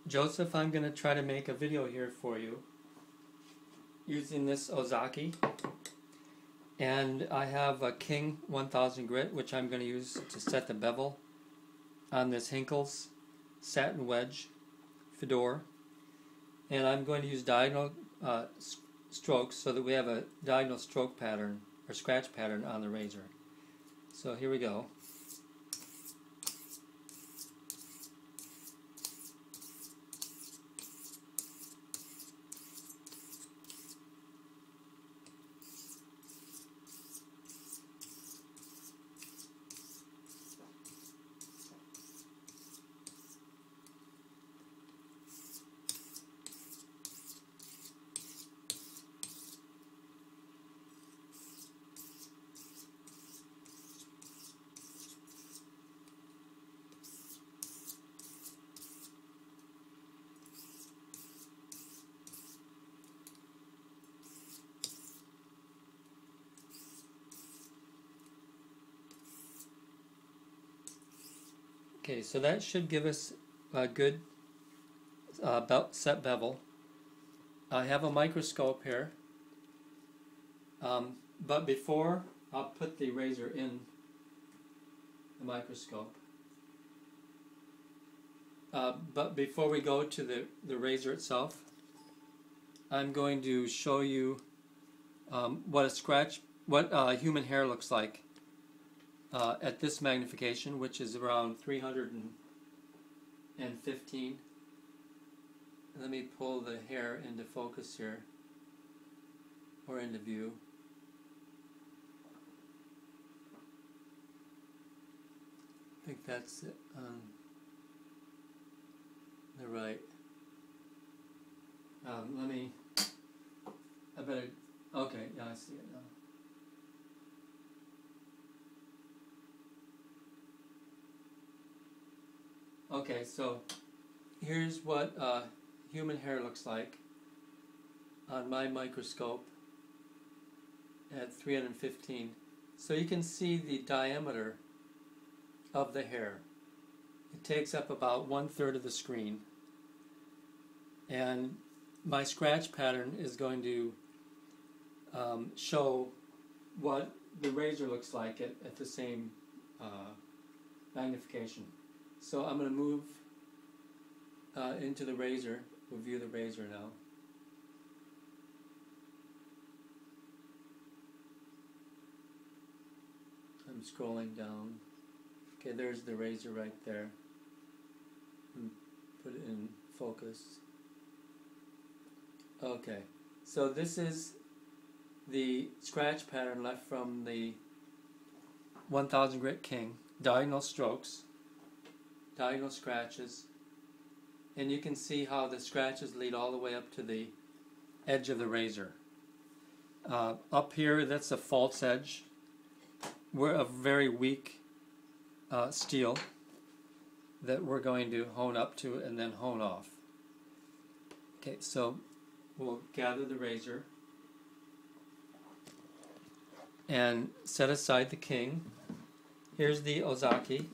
Joseph, I'm going to try to make a video here for you using this Ozaki, and I have a King 1000 grit which I'm going to use to set the bevel on this Hinkle's satin wedge fedora, and I'm going to use diagonal strokes so that we have a diagonal stroke pattern or scratch pattern on the razor. So here we go. Okay, so that should give us a good set bevel. I have a microscope here, but before I'll put the razor in the microscope. But before we go to the razor itself, I'm going to show you what human hair looks like at this magnification, which is around 315. Let me pull the hair into focus here, or into view. I think that's it on the right. I better, okay, yeah, I see it now. Okay, so here's what human hair looks like on my microscope at 315. So you can see the diameter of the hair. It takes up about 1/3 of the screen. And my scratch pattern is going to show what the razor looks like at the same magnification. So I'm going to move into the razor. We'll view the razor now. I'm scrolling down. Okay, there's the razor right there. And put it in focus. Okay, so this is the scratch pattern left from the 1000 grit King. Diagonal strokes, diagonal scratches, and you can see how the scratches lead all the way up to the edge of the razor. Up here, that's a false edge. We're a very weak steel that we're going to hone up to and then hone off. Okay, so we'll gather the razor and set aside the King. Here's the Ozaki,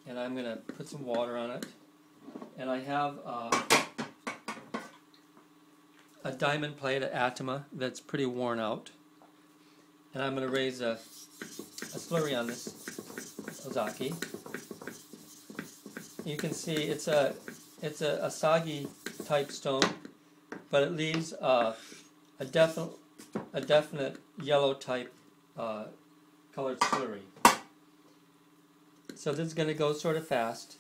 and I'm going to put some water on it. And I have a diamond plate, an Atama, that's pretty worn out. And I'm going to raise a slurry on this Ozaki. You can see it's a asagi type stone, but it leaves a definite yellow type colored slurry. So this is going to go sort of fast.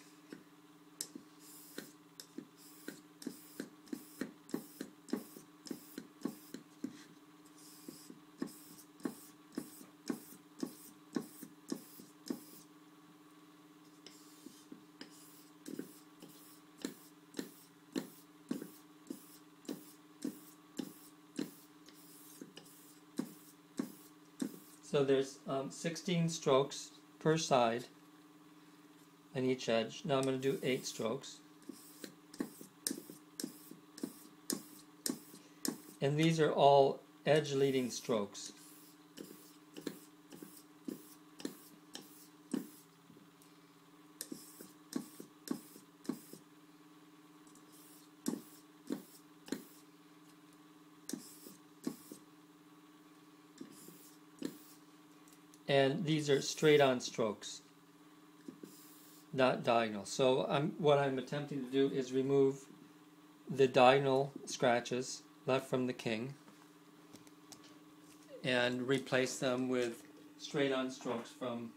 So there's 16 strokes per side on each edge. Now I'm going to do 8 strokes. And these are all edge leading strokes. and these are straight-on strokes, not diagonal. So what I'm attempting to do is remove the diagonal scratches left from the king and replace them with straight-on strokes from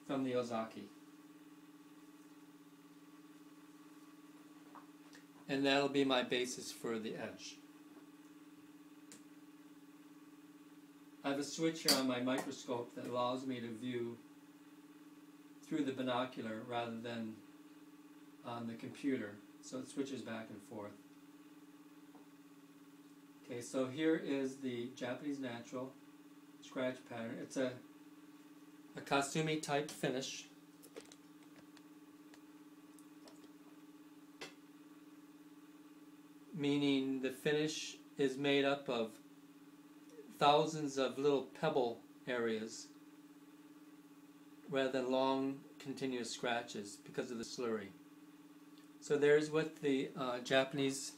the Ozaki. And that'll be my basis for the edge. I have a switch here on my microscope that allows me to view through the binocular rather than on the computer, so it switches back and forth. Okay, so here is the Japanese natural scratch pattern. It's a Kasumi type finish. Meaning the finish is made up of thousands of little pebble areas rather than long continuous scratches because of the slurry. So there's what the Japanese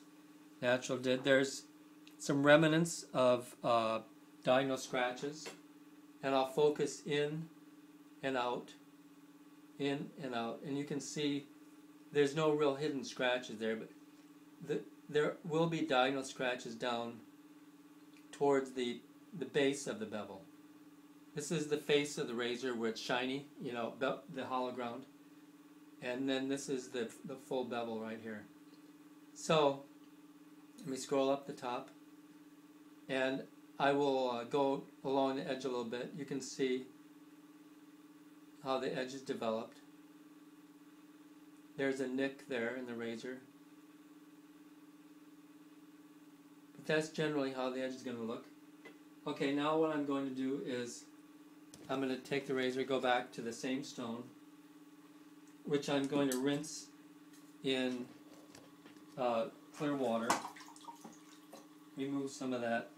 natural did. There's some remnants of diagonal scratches, and I'll focus in and out, in and out, and you can see there's no real hidden scratches there, but there will be diagonal scratches down towards the base of the bevel. This is the face of the razor where it's shiny, you know, the hollow ground. And then this is the full bevel right here. So, let me scroll up the top. And I will go along the edge a little bit. You can see how the edge is developed. There's a nick there in the razor. But that's generally how the edge is going to look. Okay, now what I'm going to do is I'm going to take the razor, go back to the same stone, which I'm going to rinse in clear water, remove some of that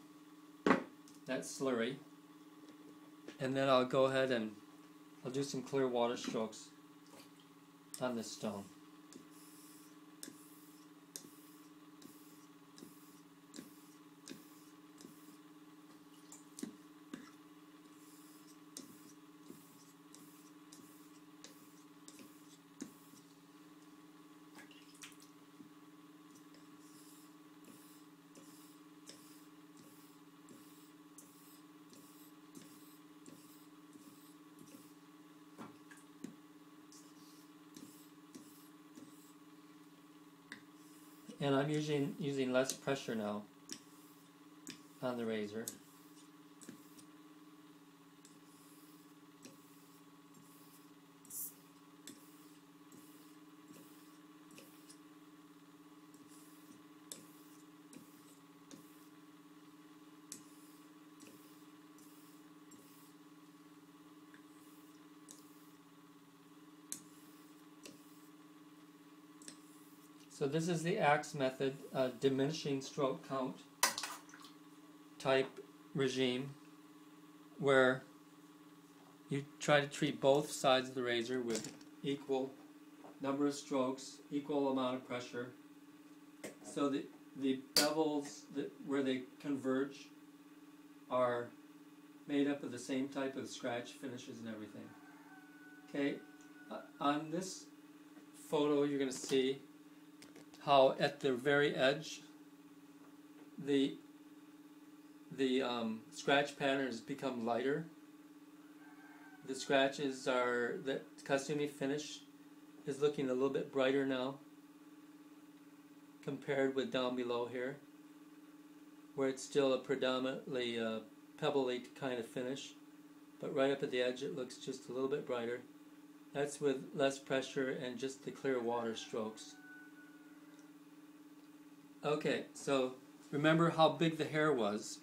slurry, and then I'll go ahead and I'll do some clear water strokes on this stone. And I'm using less pressure now on the razor. So this is the AxMethod diminishing stroke count type regime, where you try to treat both sides of the razor with equal number of strokes, equal amount of pressure, so that the bevels where they converge are made up of the same type of scratch finishes and everything. Okay, on this photo you're going to see how at the very edge the scratch pattern has become lighter. The scratches are, the Kasumi finish is looking a little bit brighter now compared with down below here, where it's still a predominantly pebbly kind of finish, but right up at the edge it looks just a little bit brighter. That's with less pressure and just the clear water strokes. Okay, so remember how big the hair was.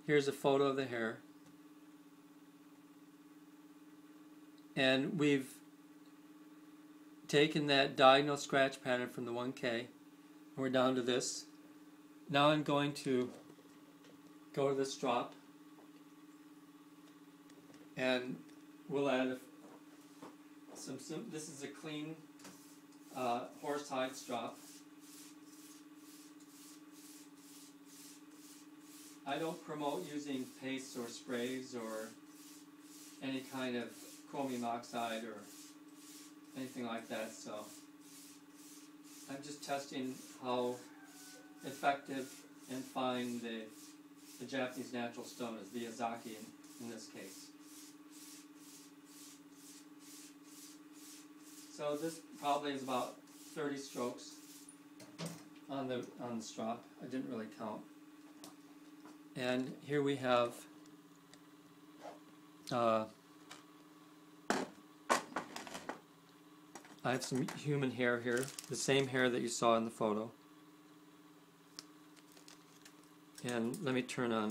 Here's a photo of the hair. And we've taken that diagonal scratch pattern from the 1K, and we're down to this. Now I'm going to go to the strop, and we'll add some this is a clean horsehide strop. I don't promote using pastes or sprays or any kind of chromium oxide or anything like that, so I'm just testing how effective and fine the Japanese natural stone is, the Ozaki in this case. So this probably is about 30 strokes on the strop. I didn't really count. And here we have I have some human hair here, the same hair that you saw in the photo. And let me turn on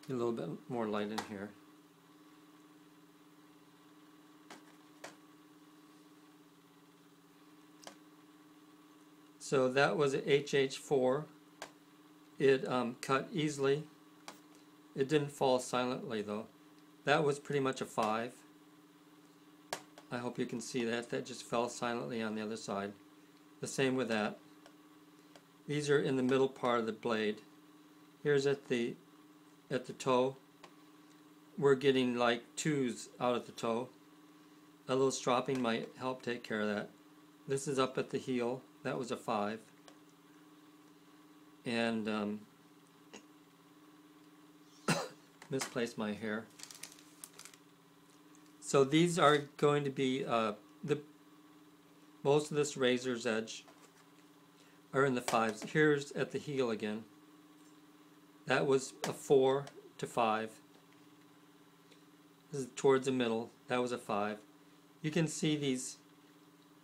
a little bit more light in here. So that was a HH4. It cut easily. It didn't fall silently though. That was pretty much a 5. I hope you can see that. That just fell silently on the other side. The same with that. These are in the middle part of the blade. Here's at the toe. We're getting like 2s out at the toe. A little stropping might help take care of that. This is up at the heel. That was a 5. And misplaced my hair. So these are going to be most of this razor's edge are in the 5s. Here's at the heel again. That was a 4 to 5. This is towards the middle. That was a 5. You can see these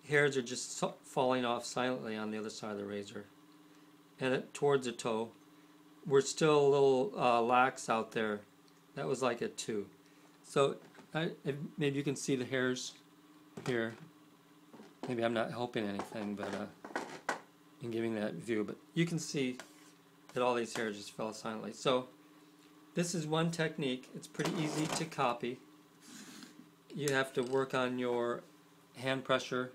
hairs are just falling off silently on the other side of the razor. And towards the toe, we're still a little lax out there. That was like a 2. So maybe you can see the hairs here. Maybe I'm not helping anything, but in giving that view. But you can see that all these hairs just fell silently. So this is one technique. It's pretty easy to copy. You have to work on your hand pressure,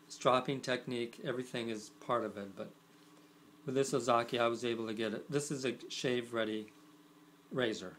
stropping technique. Everything is part of it. But with this Ozaki, I was able to get it. This is a shave-ready razor.